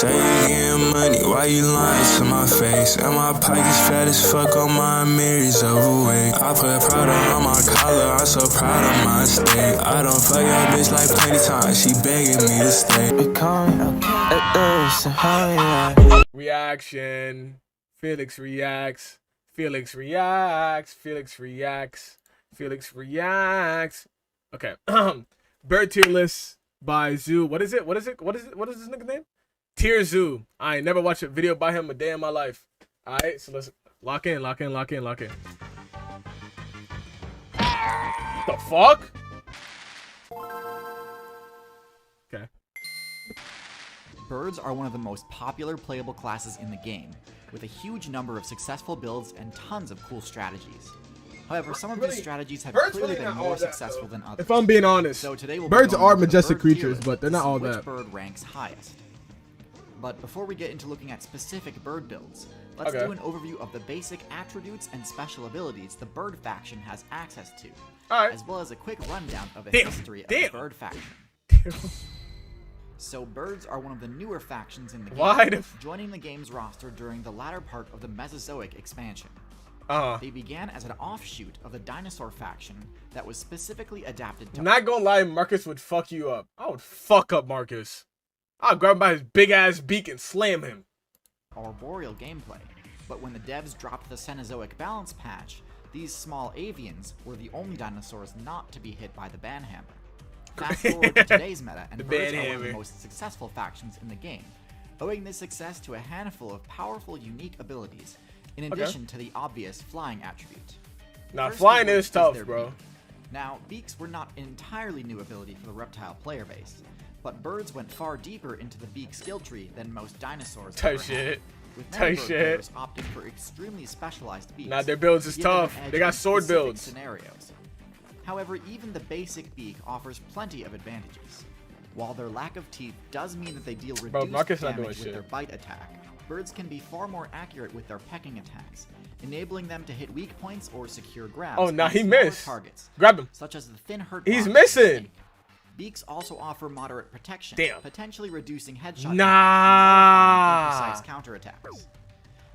Say you getting money, why you lying to my face? And my pockets fat as fuck on my mirrors overweight. I put Prada on my collar, I'm so proud of my state. I don't fuck your bitch like plenty times, she begging me to stay. Reaction. Felixx reacts. Felixx reacts. Felixx reacts. Felixx reacts. Okay. Bird tier list by Zoo. What is it? What is it? What is it? What is this nigga name? Tier Zoo. I ain't never watched a video by him a day in my life. Alright, so let's lock in. The fuck? Okay. Birds are one of the most popular playable classes in the game, with a huge number of successful builds and tons of cool strategies. However, some of these strategies have clearly been more successful than others. If I'm being honest, so today birds are majestic creatures, but they're not all that. Which bird ranks highest? But before we get into looking at specific bird builds, let's do an overview of the basic attributes and special abilities the bird faction has access to, as well as a quick rundown of the history of the bird faction. So birds are one of the newer factions in the game, joining the game's roster during the latter part of the Mesozoic expansion. They began as an offshoot of the dinosaur faction that was specifically adapted to— Not gonna lie, Marcus would fuck you up. I would fuck up Marcus. I'll grab him by his big ass beak and slam him. Arboreal gameplay, but when the devs dropped the Cenozoic balance patch, these small avians were the only dinosaurs not to be hit by the banhammer. Fast forward to today's meta, and birds are one of the most successful factions in the game, owing this success to a handful of powerful, unique abilities, in addition to the obvious flying attribute. Now, flying is tough, bro. Beak. Now, beaks were not an entirely new ability for the reptile player base, but birds went far deeper into the beak skill tree than most dinosaurs ever had, with many bird players opting for extremely specialized beaks. Now, their builds is tough. They got sword builds. Scenarios. However, even the basic beak offers plenty of advantages. While their lack of teeth does mean that they deal reduced damage with their bite attack, birds can be far more accurate with their pecking attacks, enabling them to hit weak points or secure grabs. Oh, now he missed. Targets, grab him. Such as the thin hurt. He's missing. Beaks also offer moderate protection, potentially reducing headshot and precise counterattacks.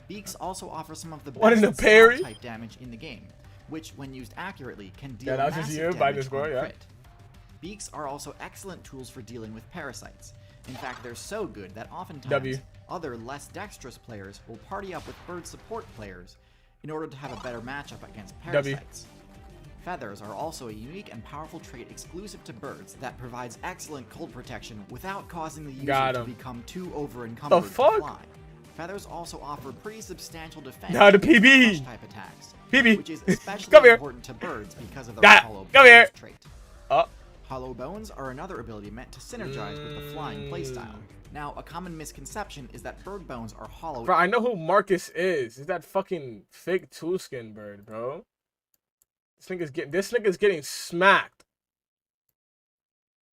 Beaks also offer some of the best type damage in the game, which, when used accurately, can deal massive damage on crit. Beaks are also excellent tools for dealing with parasites. In fact, they're so good that oftentimes other less dexterous players will party up with bird support players in order to have a better matchup against parasites. Feathers are also a unique and powerful trait exclusive to birds that provides excellent cold protection without causing the user to become too over-encumbered to fly. Feathers also offer pretty substantial defense against type attacks, which is especially important to birds because of their hollow bones trait. Hollow bones are another ability meant to synergize with the flying playstyle. Now, a common misconception is that bird bones are hollow. Bro, I know who Marcus is. Is that fucking fake toolskin bird, bro? This nigga's getting smacked.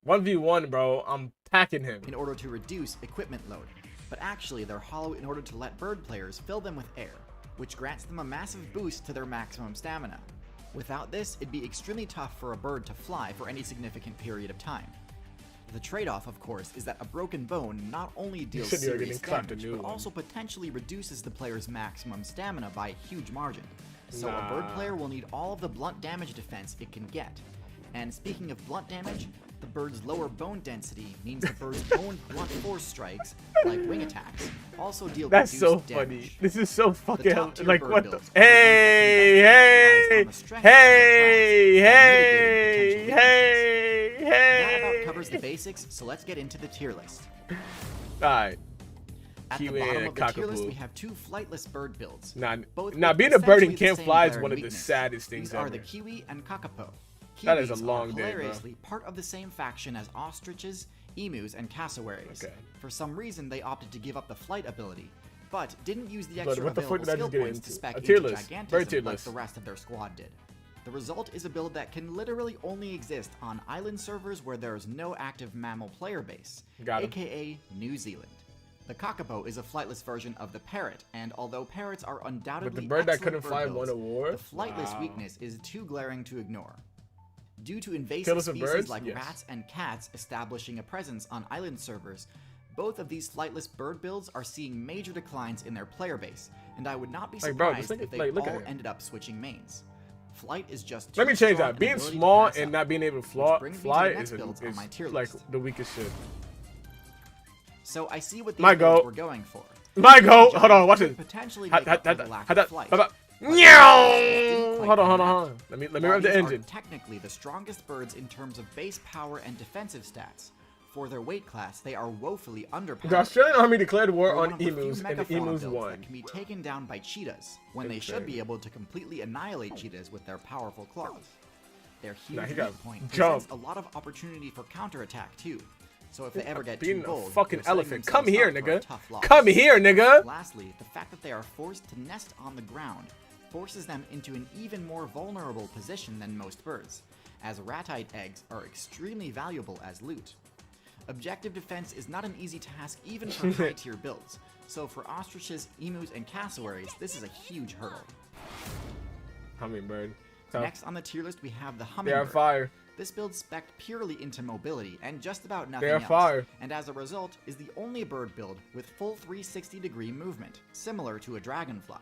1v1, bro. I'm packing him. In order to reduce equipment load. But actually, they're hollow in order to let bird players fill them with air, which grants them a massive boost to their maximum stamina. Without this, it'd be extremely tough for a bird to fly for any significant period of time. The trade-off, of course, is that a broken bone not only deals serious damage, but also potentially reduces the player's maximum stamina by a huge margin. So a bird player will need all of the blunt damage defense it can get. And speaking of blunt damage, the bird's lower bone density means the bird's own blunt force strikes, like wing attacks, also deal reduced damage. That's so funny. This is so fucking like what the— Hey! That about covers the basics, so let's get into the tier list. Alright. At the bottom of the tier list, we have two flightless bird builds. Now being a bird and can't fly is one of the saddest things ever. These are the kiwi and kakapo. That is a long day, bro. Hilariously part of the same faction as ostriches, emus, and cassowaries. For some reason, they opted to give up the flight ability, but didn't use the extra available skill points to spec into gigantism like the rest of their squad did. The result is a build that can literally only exist on island servers where there is no active mammal player base, aka New Zealand. The kakapo is a flightless version of the parrot, and although parrots are undoubtedly the bird that couldn't fly won a war, the flightless weakness is too glaring to ignore. Due to invasive species like rats and cats establishing a presence on island servers, Both of these flightless bird builds are seeing major declines in their player base, and I would not be surprised if they all ended up switching mains. Flight is just let me change that. Being small and not being able to fly is like the weakest shit. So I see what these builds were going for. My goat. Hold on, watch it. Potentially make up for the lack of flight. Hold on. Let me rev the engine. Technically the strongest birds in terms of base power and defensive stats. For their weight class, they are woefully underpowered. The Australian Army declared war on emus, and the emus won. That can be taken down by cheetahs, when they should be able to completely annihilate cheetahs with their powerful claws. Their huge weak point presents a lot of opportunity for counterattack too. So if they ever get too bold, fucking elephant, come here, nigga. Come here, nigga. Lastly, the fact that they are forced to nest on the ground forces them into an even more vulnerable position than most birds, as ratite eggs are extremely valuable as loot. Objective defense is not an easy task even for high-tier builds, so for ostriches, emus, and cassowaries, this is a huge hurdle. Hummingbird. Next on the tier list, we have the Hummingbird. They are fire. This build spec'd purely into mobility and just about nothing else, and as a result, is the only bird build with full 360-degree movement, similar to a dragonfly.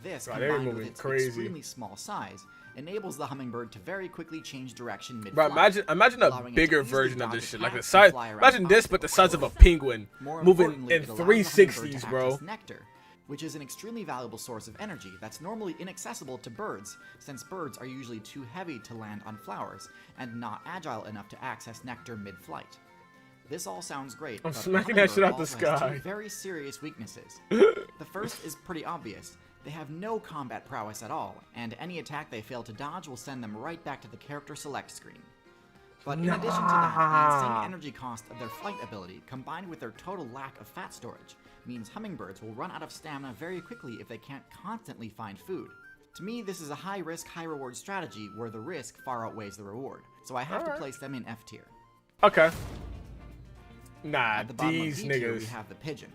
This, combined with its extremely small size, enables the Hummingbird to very quickly change direction mid-flight. Bro, imagine a bigger version of this shit, like the size. Imagine this, but the size of a penguin, moving in 360s, bro. Nectar, which is an extremely valuable source of energy that's normally inaccessible to birds, since birds are usually too heavy to land on flowers and not agile enough to access nectar mid-flight. This all sounds great, but smacking that shit out the sky. Has two very serious weaknesses. The first is pretty obvious. They have no combat prowess at all, and any attack they fail to dodge will send them right back to the character select screen. But in addition to that, the insane energy cost of their flight ability, combined with their total lack of fat storage, means hummingbirds will run out of stamina very quickly if they can't constantly find food. To me, this is a high-risk, high-reward strategy where the risk far outweighs the reward, so I have to place them in F tier. Okay. Nah, at the bottom these of D tier, niggas. We have the Pigeon.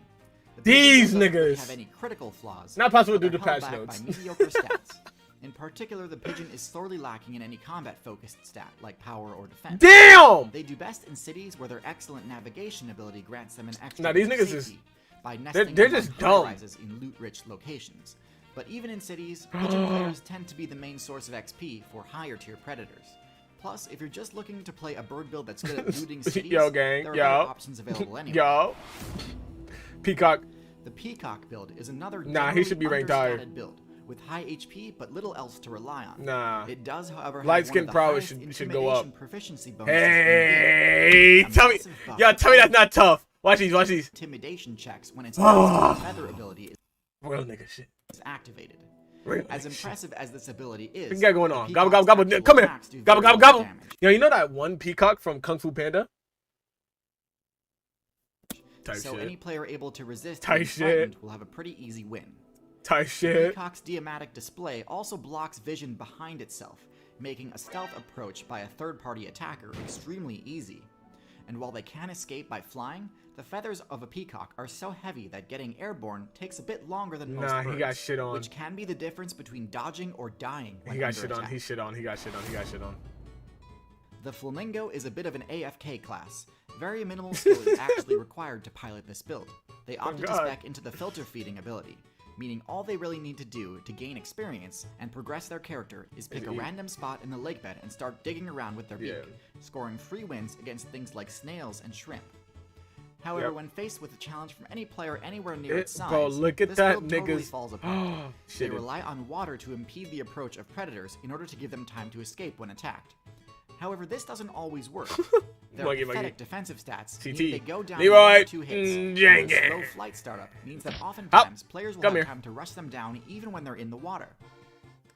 These niggas don't have any critical flaws. Not possible to do the held patch back notes. By mediocre stats. In particular, the Pigeon is sorely lacking in any combat-focused stat like power or defense. Damn! They do best in cities where their excellent navigation ability grants them an extra Nah, these niggas is by nesting they're just dumb. In loot-rich locations. But even in cities, Pigeon players tend to be the main source of XP for higher-tier predators. Plus, if you're just looking to play a bird build that's good at looting cities, yo, gang, there are yo. options available anyway. Yo. Peacock. The Peacock build is another he should be ranked higher. Build with high HP but little else to rely on. Nah. It does, however, have light skin prowess should go up. Proficiency bonuses hey, tell me that's not tough. Watch these. Intimidation checks when its feather ability is real nigga shit. Activated. Real as impressive as this ability is, what you got going on? Gobble. Come here. Gobble. Yo, you know that one peacock from Kung Fu Panda? So any player able to resist will have a pretty easy win. The Peacock's diamatic display also blocks vision behind itself, making a stealth approach by a third-party attacker extremely easy. And while they can escape by flying, the feathers of a peacock are so heavy that getting airborne takes a bit longer than most birds, he got shit on. which can be the difference between dodging or dying when he got under shit attack. on. He got shit on. The flamingo is a bit of an AFK class. Very minimal skill is actually required to pilot this build. They opted to spec into the filter feeding ability, meaning all they really need to do to gain experience and progress their character is pick a random spot in the lake bed and start digging around with their beak, scoring free wins against things like snails and shrimp. However, when faced with a challenge from any player anywhere near its size, look at this that build totally niggas. falls apart. They rely on water to impede the approach of predators in order to give them time to escape when attacked. However, this doesn't always work. Their pathetic defensive stats mean they go down in 2 hits. Their slow flight startup means that oftentimes players will have time to rush them down even when they're in the water.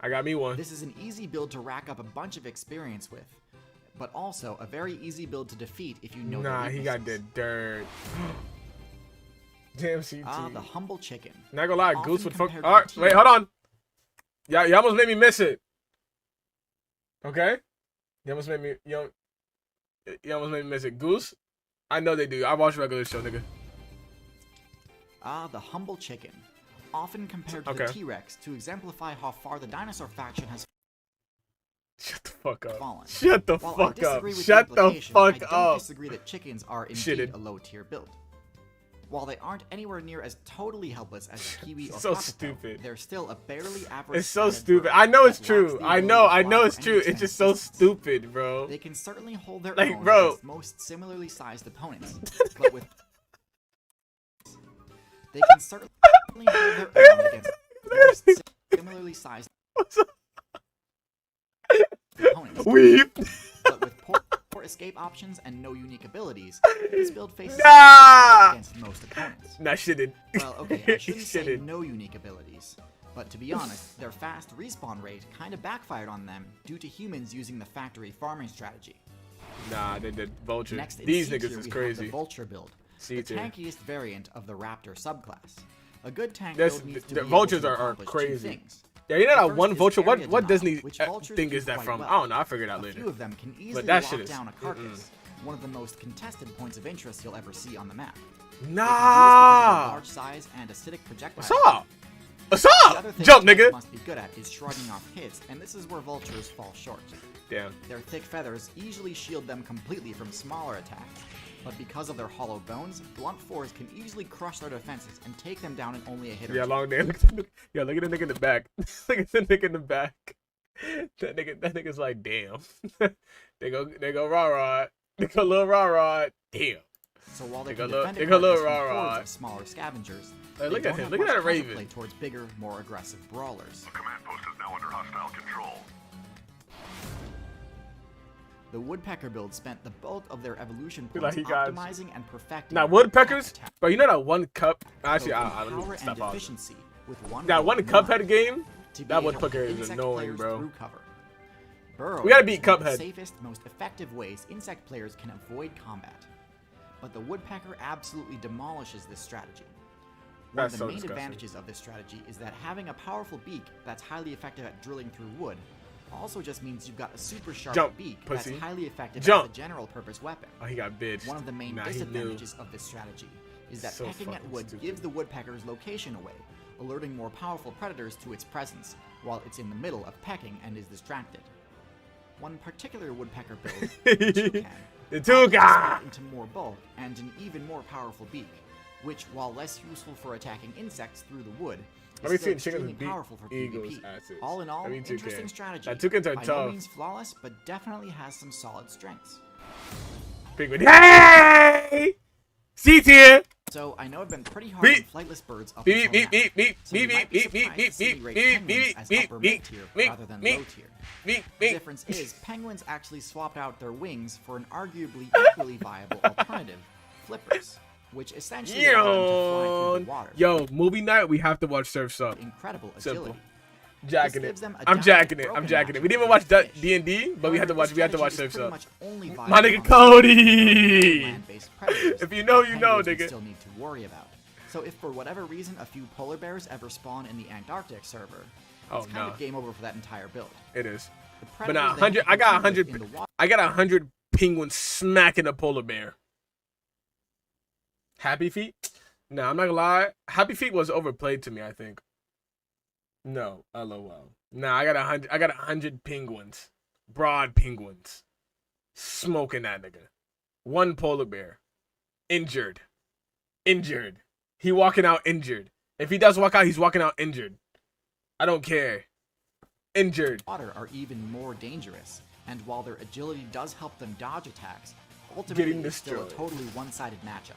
I got me one. This is an easy build to rack up a bunch of experience with, but also a very easy build to defeat if you know their weaknesses. He got the dirt. Damn, CT. The humble chicken. Not gonna lie, Goose would fuck. Alright, wait, hold on. Yeah, you almost made me miss it. Okay? You almost made me miss it. Goose? I know they do. I watch regular show, nigga. The humble chicken. Often compared to the T-Rex to exemplify how far the dinosaur faction has Shut the fuck up. fallen. Shut the fuck up. Shut the fuck I don't up. disagree that chickens are indeed a low-tier build. While they aren't anywhere near as totally helpless as a kiwi or so cockatiel, stupid. they're still a barely average. It's so stupid. I know it's true. I know it's true. It's just so stupid, bro. They can certainly hold their like, own bro. against most similarly sized opponents, but with they can certainly hold their own against most similarly sized opponents. Weep. But with poor escape options and no unique abilities, this build faces against most opponents. Nah, shitted. Well, okay, I shouldn't say no unique abilities, but to be honest, their fast respawn rate kind of backfired on them due to humans using the factory farming strategy. Nah, they did vulture. Next, These C-tier, niggas is we crazy. have the vulture build, the tankiest variant of the raptor subclass. A good tank build needs to the be vultures able to are accomplish crazy. 2 things. Yeah, you know The that first one is vulture. area What denial, Disney which vultures thing do is that quite from? well. I don't know. I figured out A later. few of them can easily that lock shit is- down a carcass, one of the most contested points of interest you'll ever see on the map. Nah. Large size and acidic projectile. What's up? What's The up? other thing Jump, tanks nigga. must be good at is shrugging off hits, and this is where vultures fall short. Damn. Their thick feathers easily shield them completely from smaller attacks, but because of their hollow bones, blunt fours can easily crush their defenses and take them down in only a hit or Yeah, two. long day. Look at the nigga in the back. Look at the nigga in the back. That nigga's like, damn. they go raw rod. They go little raw rod. Damn. So while they They can go defend little- a carcass rah, from rah. hordes of smaller scavengers, Hey, they look don't at him. have Look at much that raven. counterplay towards bigger, more aggressive brawlers. Command post is now under hostile control. The Woodpecker build spent the bulk of their evolution Feel points like he got- optimizing and perfecting. Now their woodpeckers, attack. bro. You know that one cup. Actually, Both in let me power stop and off. efficiency with one That goal one in Cuphead mind, game. to be that able Woodpecker to is insect annoying, players bro. through cover. Burrowing We gotta beat is one of the Cuphead. safest, most effective ways insect players can avoid combat. But the Woodpecker absolutely demolishes this strategy. One That's of the so main disgusting. advantages of this strategy is that having a powerful beak that's highly effective at drilling through wood also just means you've got a super sharp Jump, beak pussy. that's highly effective Jump. as a general purpose weapon. Oh, he got bitched. One of the main Nah, he knew. disadvantages of this strategy is that So pecking at fucking wood stupid. gives the woodpecker's location away, alerting more powerful predators to its presence, while it's in the middle of pecking and is distracted. One particular woodpecker build, the toucan, The opts toucan. into more bulk and an even more powerful beak, which, while less useful for attacking insects through the wood, Let me is still see chickens extremely beat powerful for eagles' PvP. asses. All in all, I mean, toucan. interesting strategy. Now, toucans are By tough. no means flawless, but definitely has some solid strengths. Penguin. Hey! C tier. So I know I've been pretty hard Beep. on flightless birds up Beep, until beep, now. beep, beep, So you beep, might be beep, beep, surprised to see beep, me rate beep, penguins beep, as beep, upper beep, mid-tier beep, rather than beep, low tier. Beep, The beep. difference is penguins actually swapped out their wings for an arguably equally viable alternative, flippers, which essentially allow them to fly through the water. Yo, movie night. We have to watch Surf's Up. Incredible Simple. agility. Jacking This it. gives them a I'm downward jacking it. I'm broken jacking it. action We didn't even for watch the fish. D&D, but we had to However, watch. this We had to watch strategy is Surf's pretty Up. much only viable My nigga on Cody. land-based predators If you know, that you know, penguins would nigga. still need to worry about. So if for whatever reason a few polar bears ever spawn in the Antarctic server, Oh, it's kind no. of game over for that entire build. It is. The But now, predators they 100. I got compete with 100. in the water I got 100 penguins smacking a polar bear. Happy Feet? Nah, I'm not gonna lie. Happy Feet was overplayed to me, I think. No, LOL. Nah, I got 100. I got 100 penguins, broad penguins, smoking that nigga. One polar bear, injured. He walking out injured. If he does walk out, he's walking out injured. I don't care. Injured. water are even more dangerous, and while their agility does help them dodge attacks, ultimately Getting it's still a destroyed. totally one-sided matchup.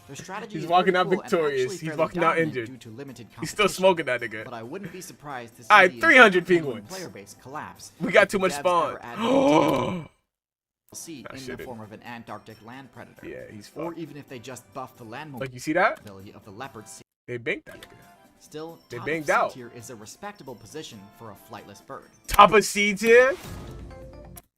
Their strategy He's is walking pretty out cool and victorious. actually He's fairly walking out dominant injured. due to limited He's still competition. smoking that nigga. But I wouldn't be surprised to see Alright, the 300 entire penguin penguins. player base collapse. We got if too the much devs spawn. ever add more DLC I in the shouldn't. form of an Antarctic land predator. Yeah, he's Or fucked. even if they just buff the land Like, you see that? mobility of the leopard sea. They banked that nigga. Still, They top banged of out. C tier is a respectable position for a flightless bird. Top of C tier?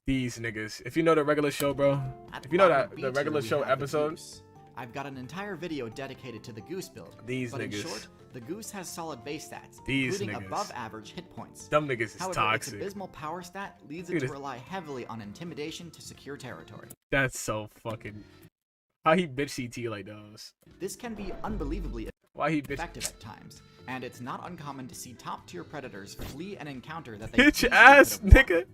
These niggas. If you know the regular show, bro. At If you know bottom that of B the tier, regular we show have the episode. goose. I've got an entire video dedicated to the goose build. These but in niggas. short, the goose has solid base stats, These including niggas. above average hit points. Them niggas is However, its toxic. abysmal power stat leads it Dude, to it's- rely heavily on intimidation to secure territory. That's so fucking. How he bitch CT like those? This can be unbelievably Why he bitch? effective at times, and it's not uncommon to see top tier predators flee an encounter that they Bitch easily ass could have won. nigga.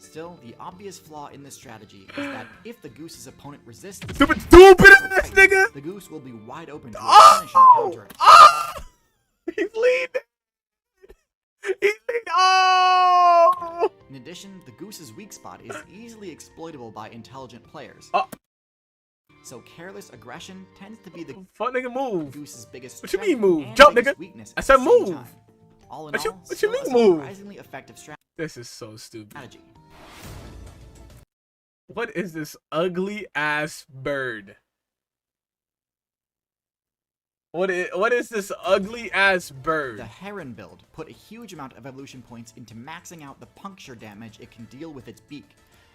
Still, the obvious flaw in this strategy is that if the goose's opponent resists, stupid ass nigga, the goose will be wide open to a punishing counter. He's leading. He's leading. Oh! In addition, the goose's weak spot is easily exploitable by intelligent players. So careless aggression tends to be the fuck nigga move. goose's biggest What you mean move? and Jump, biggest nigga. weakness I at said the same move. time. All in What you all, mean still a move? surprisingly effective This is so stupid. strategy. What is this ugly ass bird? What is this ugly ass bird? The Heron build put a huge amount of evolution points into maxing out the puncture damage it can deal with its beak,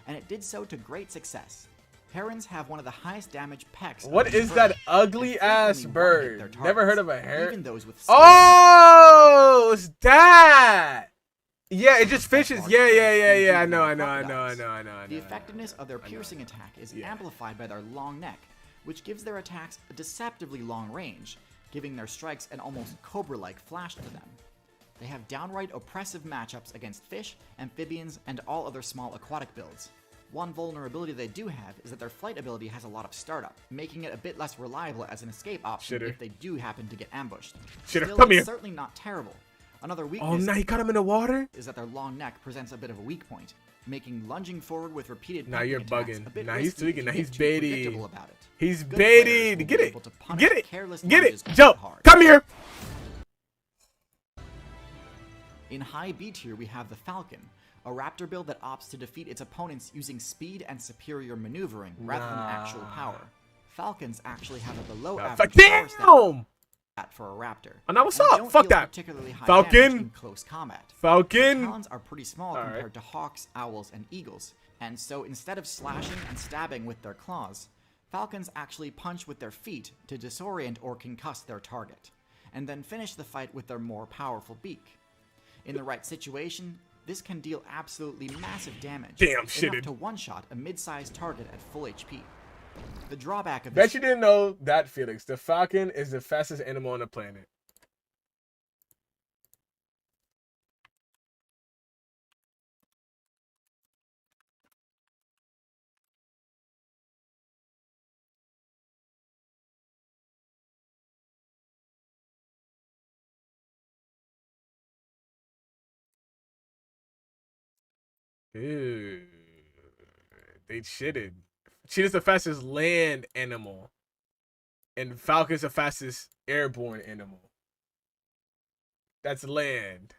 and it did so to great success. Herons have one of the highest damage pecks. What is that ugly ass bird? Never heard of a heron? Even those with oh, it's that. Yeah, it just fishes. Yeah. I know. The effectiveness of their piercing attack is amplified by their long neck, which gives their attacks a deceptively long range, giving their strikes an almost cobra-like flash to them. They have downright oppressive matchups against fish, amphibians, and all other small aquatic builds. One vulnerability they do have is that their flight ability has a lot of startup, making it a bit less reliable as an escape option if they do happen to get ambushed. Still, come here. It's certainly not terrible. Another weakness oh, now he caught him in the water? is that their long neck presents a bit of a weak point, making lunging forward with repeated Nah, you're attacks bugging. a bit Nah, he's risky tweaking. if Nah, you he's get too baited. predictable about it. He's Good players will baited. be Get able it. to punish Get it. careless Get lunges it. Jump. hard. Come here. In high B tier, we have the Falcon, a raptor build that opts to defeat its opponents using speed and superior maneuvering rather than actual power. Falcons actually have a below average power stat for a raptor. Oh, now what's and up? don't Fuck deal that. particularly high Falcon. damage in close combat. Falcon. Their talons are pretty small compared to hawks, owls, and eagles, and so instead of slashing and stabbing with their claws, falcons actually punch with their feet to disorient or concuss their target, and then finish the fight with their more powerful beak. In the right situation, this can deal absolutely massive damage, enough to one-shot a mid-sized target at full HP. The drawback of this... Bet you didn't know that, Felix. The falcon is the fastest animal on the planet. Ew. They shitted. Cheetah's the fastest land animal. And falcon's the fastest airborne animal. That's land.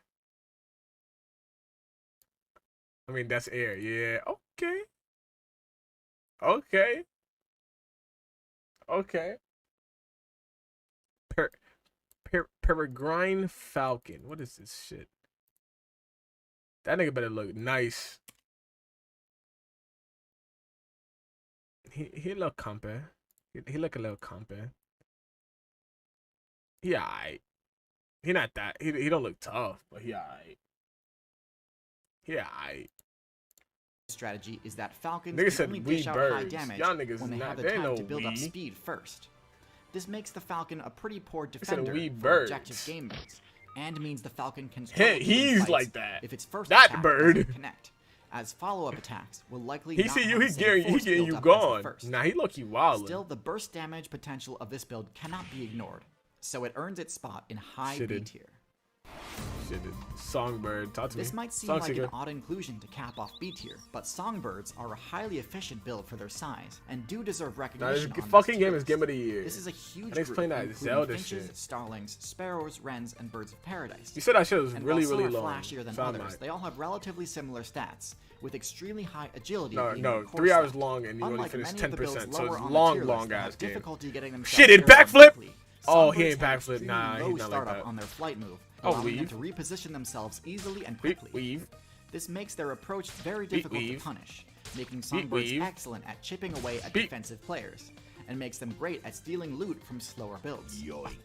I mean, that's air. Yeah. Okay. Okay. Okay. Peregrine falcon. What is this shit? That nigga better look nice. He look compy. He look a little compy. He alright. He not that. He don't look tough, but he alright. He alright. Strategy is that falcons niggas can said only we dish out birds. high damage Y'all niggas when they not, have the they time know to build up we. speed first. This makes the falcon a pretty poor said defender we for birds. objective game modes, and means the falcon can Hey, struggle to win he's fights like that. if its first That attack bird. doesn't connect, as follow-up attacks will likely He not see you, have he the same getting force you built up as the gone. first. Nah, he low-key wild. Still, the burst damage potential of this build cannot be ignored, so it earns its spot in high B tier. Shit, Songbird, talk to me. This might seem Song like singer. an odd inclusion to cap off B tier, but Songbirds are a highly efficient build for their size, and do deserve recognition. Nah, this on fucking this game tier is game of list. the year. This is a huge I need to play that including Zelda finches, shit. starlings, sparrows, wrens, and birds of paradise. You said that shit was And really, while really some are long. flashier than Sound others, like. they all have relatively similar stats, with extremely high agility. No, being no, their core 3 hours stat. long and you only Unlike finished many of the builds 10%, so lower it's on the long, tier long list that ass have game. difficulty getting themselves Shit, it airborne backflip? quickly. Oh, he Songbirds ain't have backflip. extremely Nah, low he's not like startup that. on their flight move, Oh, allowing them weave. to reposition themselves easily and Beat quickly. weave. This makes their approach very difficult to weave. punish, making Songbirds weave. excellent at chipping away at Beat. defensive players, and makes them great at stealing loot from slower builds. Yoink.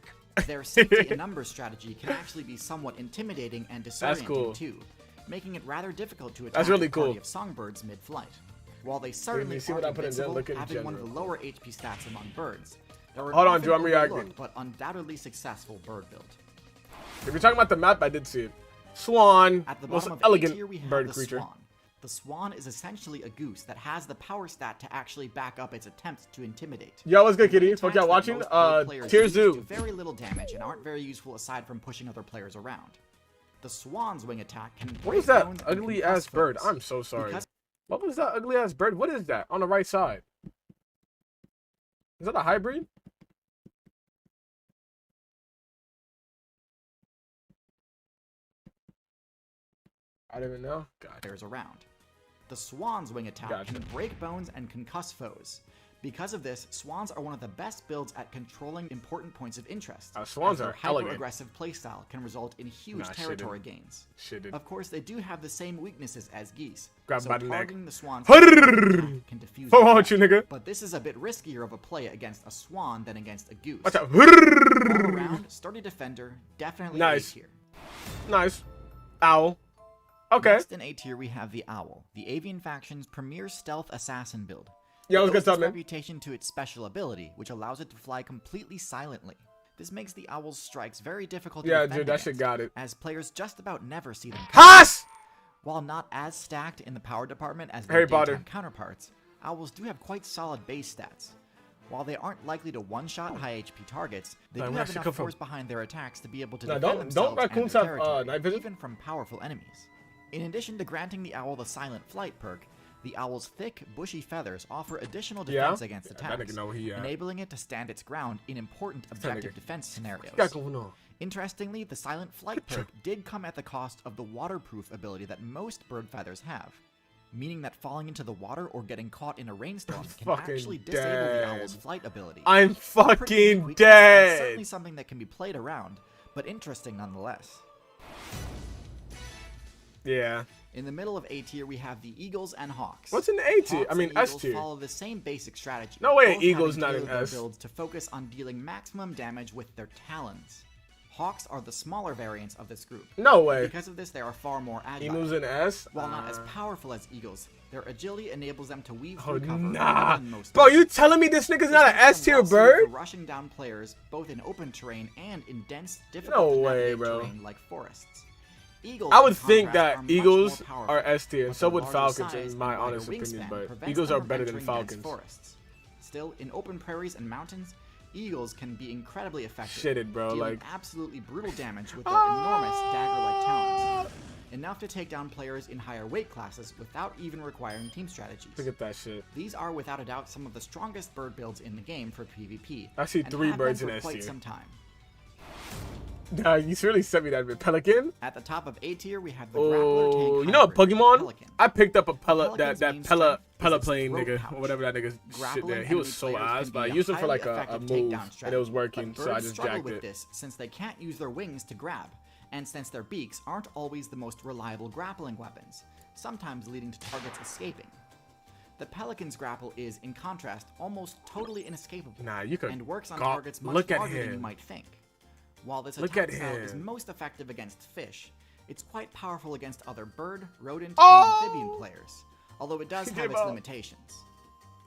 Their safety in numbers strategy can actually be somewhat intimidating and disorienting cool. too, making it rather difficult to attack That's really a party cool. of Songbirds mid-flight. While they certainly see aren't what I put in there? invincible, Look in having one of the general. lower HP stats among birds, they're an Hold on, often Drew, I'm reacting. overlooked but undoubtedly successful bird build. If you're talking about the map, I did see it. Swan, At the most bottom of A elegant tier, we have bird the creature. swan. The swan is essentially a goose that has the power stat to actually back up its attempts to intimidate. Yo, what's good, kitty? Fuck y'all watching? Tier Zoo. Do very little damage and aren't very useful aside from pushing other players around. The swan's wing attack can break What was that bones and ugly ass concuss bird? foes. I'm so sorry. Because What was that ugly ass bird? What is that on the right side? Is that a hybrid? I don't even know. Players around. The swan's wing attack can break bones and concuss foes. Because of this, swans are one of the best builds at controlling important points of interest. Swans are elegant. Hyper-aggressive playstyle can result in huge territory gains. Of course, they do have the same weaknesses as geese. Grab so by the neck. targeting the swan's can defuse them. You, nigga. But this is a bit riskier of a play against a swan than against a goose. Watch out. All around, sturdy defender, definitely nice. A tier. Nice. Owl. Okay. Next in A tier, we have the Owl, the Avian faction's premier stealth assassin build. Yeah, it was good stuff, its man. Reputation to its special ability, which allows it to fly completely silently. This makes the Owl's strikes very difficult to defend dude, that against, shit got it. as players just about never see them coming. Haas! While not as stacked in the power department as Harry their Potter daytime counterparts, Owls do have quite solid base stats. While they aren't likely to one-shot high HP targets, they do have enough force behind their attacks to be able to defend themselves and their territory, even from powerful enemies. In addition to granting the Owl the silent flight perk, the Owl's thick, bushy feathers offer additional defense against attacks, enabling it to stand its ground in important objective defense scenarios. Interestingly, the silent flight perk did come at the cost of the waterproof ability that most bird feathers have, meaning that falling into the water or getting caught in a rainstorm can actually disable the Owl's flight ability. I'm fucking dead! It's certainly something that can be played around, but interesting nonetheless. Yeah. In the middle of A tier, we have the Eagles and Hawks. What's in A tier? I mean S tier. Follow the same basic strategy. No way, Eagles not in S. Builds to focus on dealing maximum damage with their talons. Hawks are the smaller variants of this group. No way. Because of this, they are far more agile. Emus in S. While not as powerful as eagles, their agility enables them to weave Oh through cover. nah, bro, you telling me this nigga's not an S tier bird? Rushing down players both in open terrain and in dense, difficult to navigate terrain like forests. Eagles, I would think that Eagles are S tier, and so would Falcons in my honest opinion, but Eagles are better than Falcons. Still, in open prairies and mountains, Eagles can be incredibly effective, Shitted, bro, dealing like absolutely brutal damage with their enormous dagger-like talons. Enough to take down players in higher weight classes without even requiring team strategies. Look at that shit. These are without a doubt some of the strongest bird builds in the game for PvP. I see 3 birds in S tier. Quite some time. Nah, you really sent me that bit. Pelican? At the top of A tier, we have the grappler tank. You know a Pokemon? Pelican. I picked up a Peliplane nigga, or whatever that nigga's shit there. He was so ass, but I used him for like a move, and it was working, so I just jacked with it. This, since they can't use their wings to grab, and since their beaks aren't always the most reliable grappling weapons, sometimes leading to targets escaping. The Pelican's grapple is, in contrast, almost totally inescapable, Nah, you could and works on targets much larger than you might think. While this attack style is most effective against fish, it's quite powerful against other bird, rodent, and amphibian players, although it does have its limitations.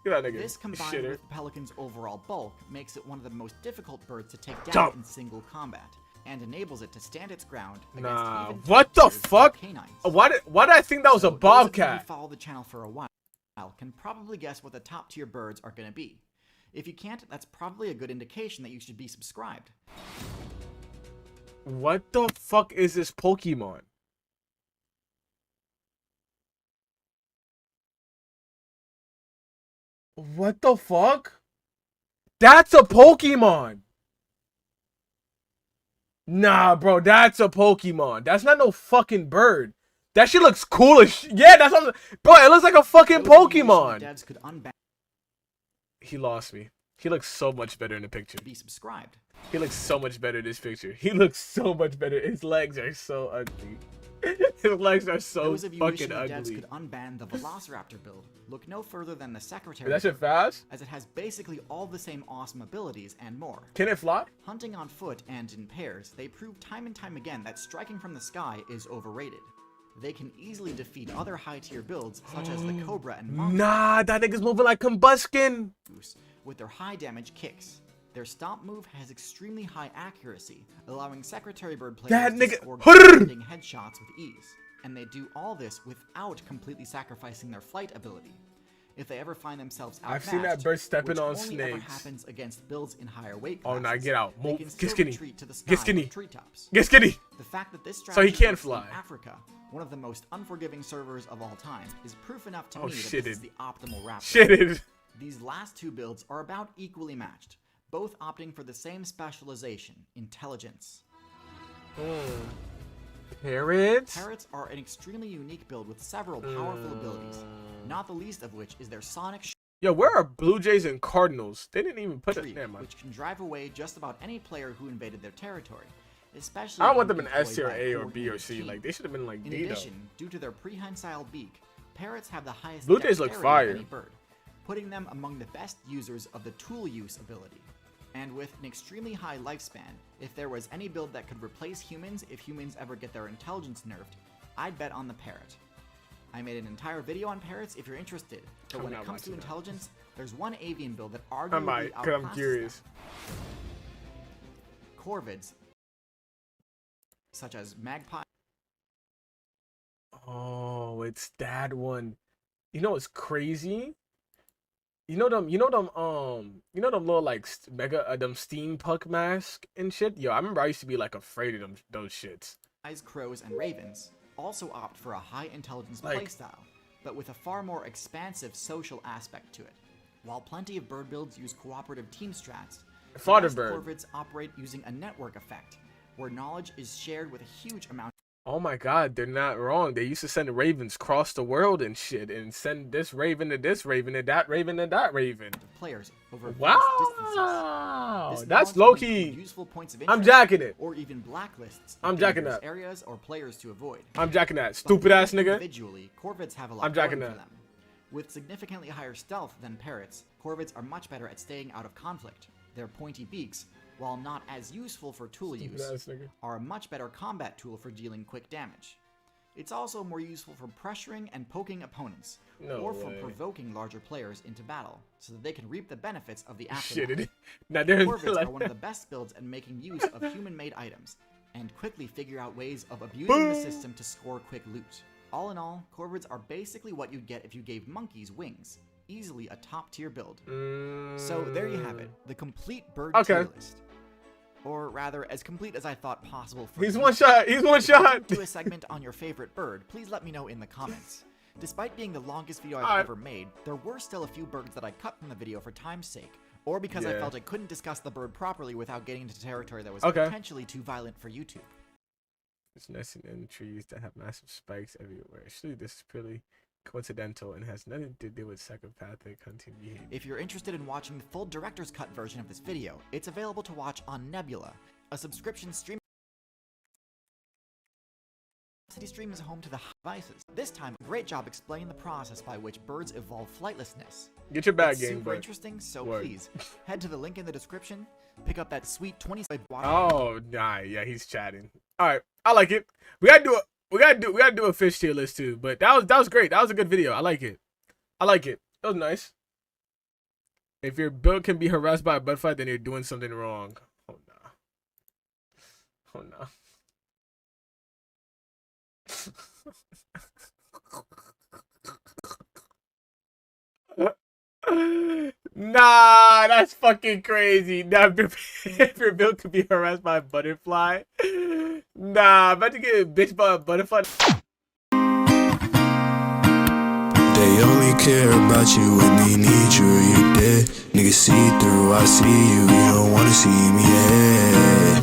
This combined with the Pelican's overall bulk makes it one of the most difficult birds to take down in single combat, and enables it to stand its ground against even what the fuck? Canines. Why did I think that was a bobcat? Those of you who follow the channel for a while can probably guess what the top tier birds are going to be. If you can't, that's probably a good indication that you should be subscribed. What the fuck is this Pokemon? What the fuck? That's a Pokemon! Nah, bro, that's a Pokemon. That's not no fucking bird. That shit looks cool as shit. Yeah, that's what bro, it looks like a fucking Pokemon. He lost me. He looks so much better in the picture. Be subscribed. He looks so much better in this picture. He looks so much better. His legs are so ugly. His legs are so fucking ugly. Devs could unban the Velociraptor build. Look no further than the Secretary. That shit fast? As it has basically all the same awesome abilities and more. Can it fly? Hunting on foot and in pairs, they prove time and time again that striking from the sky is overrated. They can easily defeat other high-tier builds such as the Cobra and Monk. Nah, that nigga's moving like Combuskin. With their high damage kicks. Their stomp move has extremely high accuracy, allowing Secretary Bird players to score headshots with ease. and they do all this without completely sacrificing their flight ability. If they ever find themselves outmatched, I've seen that bird stepping on which only ever snakes. happens against builds in higher weight Oh, classes, nah, get out. they Move. can Get still skinny. retreat to the sky Get skinny. with treetops. Get skinny. The fact that this So he strategy can works fly. in Africa, one of the most unforgiving servers of all time, is proof enough to Oh, me that shitted. this is the optimal raptor. Shitted. These last two builds are about equally matched, both opting for the same specialization, intelligence. Parrots? Parrots are an extremely unique build with several powerful abilities, not the least of which is their sonic Yo, where are Blue Jays and Cardinals? They didn't even put it. shriek, Never mind. which can drive away just about any player who invaded their territory, especially I don't want when them in deployed S tier by A or B or coordinated C. team. Like they should have been like In D though. addition, due to their prehensile beak, parrots have the highest Blue Jays look dexterity fire. of any bird, putting them among the best users of the tool use ability. And with an extremely high lifespan, if there was any build that could replace humans if humans ever get their intelligence nerfed, I'd bet on the parrot. I made an entire video on parrots if you're interested, but when it comes to intelligence, there's one avian build that arguably I might, cause I'm outclasses curious. them. Corvids, such as magpie. Oh, it's that one. You know what's crazy? You know them little like them steampunk mask and shit. Yo, I remember I used to be like afraid of those shits. Crows, and ravens also opt for a high intelligence Like- playstyle, but with a far more expansive social aspect to it. While plenty of bird builds use cooperative team strats, the Fodder best bird. corvids operate using a network effect, where knowledge is shared with a huge amount Oh my god, they're not wrong. They used to send ravens across the world and shit, and send this raven to this raven and that raven to that raven. of players over vast Wow, distances. This that's knowledge low can lead to key. useful points of I'm interest, jacking it. or even blacklists. I'm of jacking dangerous that. areas or players to avoid. I'm jacking that. But Stupid ass nigga. Individually, corvids have a lot I'm jacking going for that. them. With significantly higher stealth than parrots, corvids are much better at staying out of conflict. Their pointy beaks, while not as useful for tool Stupid use, ass nigga. are a much better combat tool for dealing quick damage. It's also more useful for pressuring and poking opponents, No or for way. provoking larger players into battle, so that they can reap the benefits of the aftermath. Shit, it. Now there's Corvids like, are one of the best builds at making use of human-made items, and quickly figure out ways of abusing the system to score quick loot. All in all, corvids are basically what you'd get if you gave monkeys wings. Easily a top-tier build. So there you have it, the complete bird Okay. tier list. Or rather, as complete as I thought possible for he's you. one shot. He's one If I shot. didn't do a segment on your favorite bird, please let me know in the comments. Despite being the longest video I've Alright. ever made, there were still a few birds that I cut from the video for time's sake, or because I Yeah. felt I couldn't discuss the bird properly without getting into territory that was Okay. potentially too violent for YouTube. It's nesting in trees that have massive spikes everywhere. Actually, this is purely coincidental and has nothing to do with psychopathic hunting behavior. If you're interested in watching the full director's cut version of this video, it's available to watch on Nebula, a subscription stream. City Stream is home to the devices. This time, a great job explaining the process by which birds evolve flightlessness. Get your bag It's game, super but interesting, so Word. please head to the link in the description, pick up that sweet 20 water. oh nah, yeah, he's chatting. All right, I like it. We gotta do a fish tier list too. But that was great. That was a good video. I like it. That was nice. If your build can be harassed by a butterfly, then you're doing something wrong. Oh nah. Oh nah. Nah, that's fucking crazy. Nah, if your build could be harassed by a butterfly, nah, I'm about to get bitched by a butterfly. They only care about you when they need you or you're dead. Niggas see through, I see you, you don't wanna see me, yeah.